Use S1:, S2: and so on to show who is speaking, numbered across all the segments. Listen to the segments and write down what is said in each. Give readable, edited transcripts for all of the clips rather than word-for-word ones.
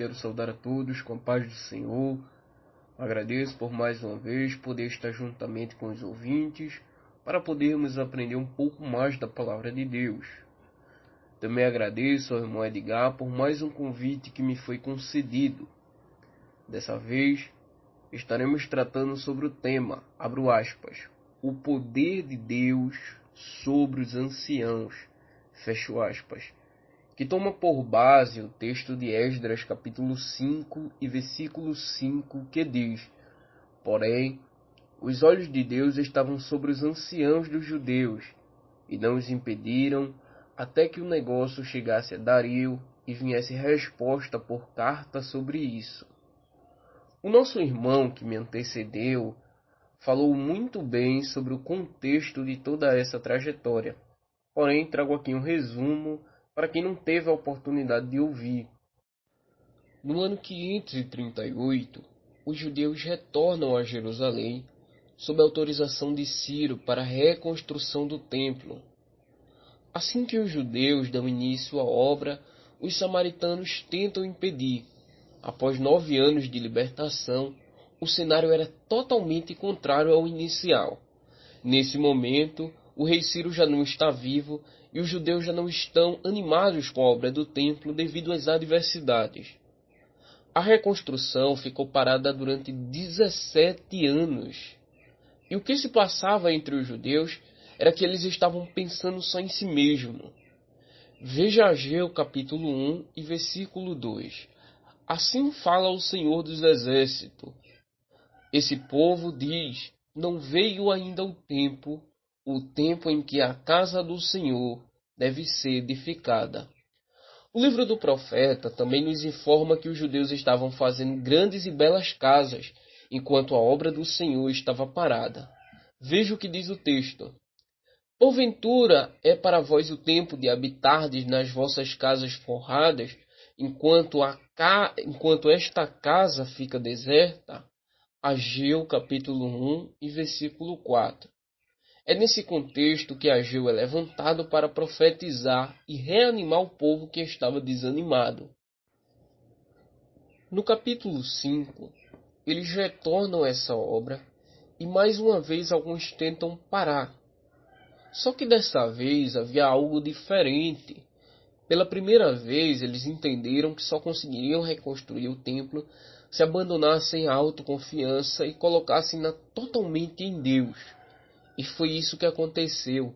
S1: quero saudar a todos com a paz do Senhor. Agradeço por mais uma vez poder estar juntamente com os ouvintes para podermos aprender um pouco mais da palavra de Deus. Também agradeço ao irmão Edgar por mais um convite que me foi concedido. Dessa vez, estaremos tratando sobre o tema, abro aspas, o poder de Deus sobre os anciãos, fecho aspas, que toma por base o texto de Esdras, capítulo 5 e versículo 5, que diz: porém, os olhos de Deus estavam sobre os anciãos dos judeus, e não os impediram, até que o negócio chegasse a Dario e viesse resposta por carta sobre isso. O nosso irmão que me antecedeu falou muito bem sobre o contexto de toda essa trajetória, porém trago aqui um resumo para quem não teve a oportunidade de ouvir. No ano 538, os judeus retornam a Jerusalém sob a autorização de Ciro para a reconstrução do templo. Assim que os judeus dão início à obra, os samaritanos tentam impedir. Após 9 anos de libertação, o cenário era totalmente contrário ao inicial. Nesse momento, o rei Ciro já não está vivo e os judeus já não estão animados com a obra do templo devido às adversidades. A reconstrução ficou parada durante 17 anos. E o que se passava entre os judeus era que eles estavam pensando só em si mesmo. Veja Ageu capítulo 1 e versículo 2. Assim fala o Senhor dos Exércitos. Esse povo diz, não veio ainda o tempo em que a casa do Senhor deve ser edificada. O livro do profeta também nos informa que os judeus estavam fazendo grandes e belas casas, enquanto a obra do Senhor estava parada. Veja o que diz o texto. Porventura é para vós o tempo de habitardes nas vossas casas forradas, enquanto esta casa fica deserta? Ageu capítulo 1 e versículo 4. É nesse contexto que Ageu é levantado para profetizar e reanimar o povo que estava desanimado. No capítulo 5, eles retornam a essa obra e mais uma vez alguns tentam parar. Só que dessa vez havia algo diferente. Pela primeira vez, eles entenderam que só conseguiriam reconstruir o templo se abandonassem a autoconfiança e colocassem totalmente em Deus. E foi isso que aconteceu.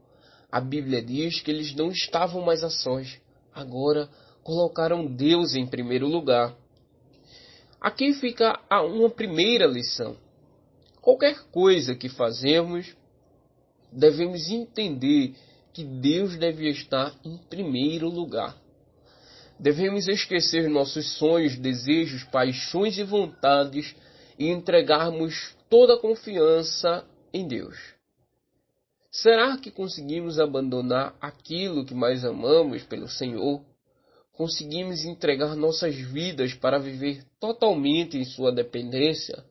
S1: A Bíblia diz que eles não estavam mais a sós. Agora colocaram Deus em primeiro lugar. Aqui fica uma primeira lição. Qualquer coisa que fazemos, devemos entender que Deus deve estar em primeiro lugar. Devemos esquecer nossos sonhos, desejos, paixões e vontades e entregarmos toda a confiança em Deus. Será que conseguimos abandonar aquilo que mais amamos pelo Senhor? Conseguimos entregar nossas vidas para viver totalmente em sua dependência?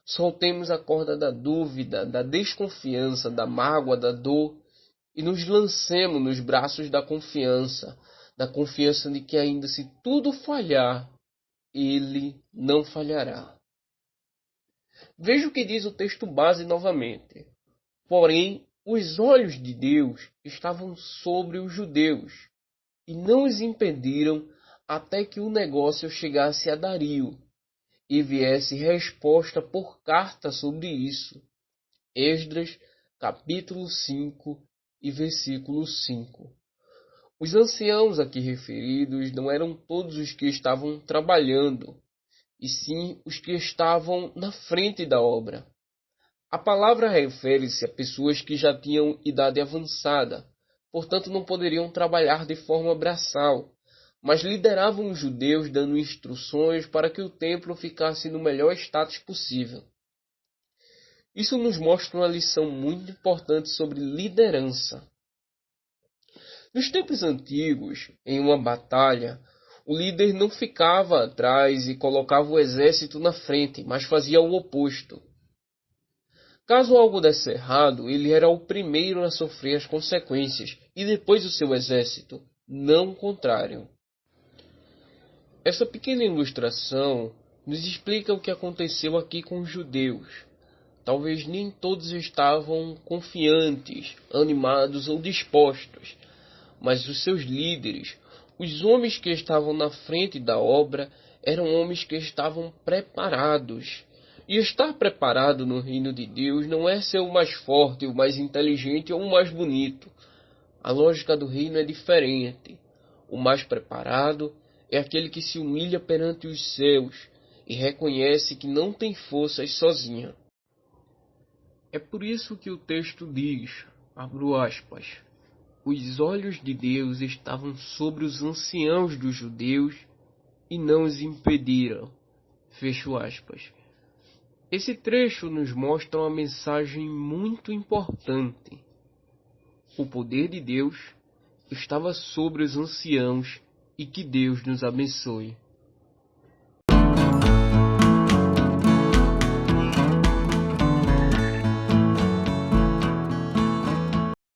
S1: Soltemos a corda da dúvida, da desconfiança, da mágoa, da dor e nos lancemos nos braços da confiança de que ainda se tudo falhar, Ele não falhará. Veja o que diz o texto base novamente. Porém, os olhos de Deus estavam sobre os judeus e não os impediram até que o negócio chegasse a Dario e viesse resposta por carta sobre isso. Esdras, capítulo 5 e versículo 5. Os anciãos aqui referidos não eram todos os que estavam trabalhando, e sim os que estavam na frente da obra. A palavra refere-se a pessoas que já tinham idade avançada, portanto não poderiam trabalhar de forma braçal, mas lideravam os judeus dando instruções para que o templo ficasse no melhor status possível. Isso nos mostra uma lição muito importante sobre liderança. Nos tempos antigos, em uma batalha, o líder não ficava atrás e colocava o exército na frente, mas fazia o oposto. Caso algo desse errado, ele era o primeiro a sofrer as consequências, e depois o seu exército, não o contrário. Essa pequena ilustração nos explica o que aconteceu aqui com os judeus. Talvez nem todos estavam confiantes, animados ou dispostos, mas os seus líderes, os homens que estavam na frente da obra, eram homens que estavam preparados. E estar preparado no reino de Deus não é ser o mais forte, o mais inteligente ou o mais bonito. A lógica do reino é diferente. O mais preparado é aquele que se humilha perante os céus e reconhece que não tem forças sozinho. É por isso que o texto diz, abro aspas, os olhos de Deus estavam sobre os anciãos dos judeus e não os impediram. Fecho aspas. Esse trecho nos mostra uma mensagem muito importante. O poder de Deus estava sobre os anciãos e que Deus nos abençoe.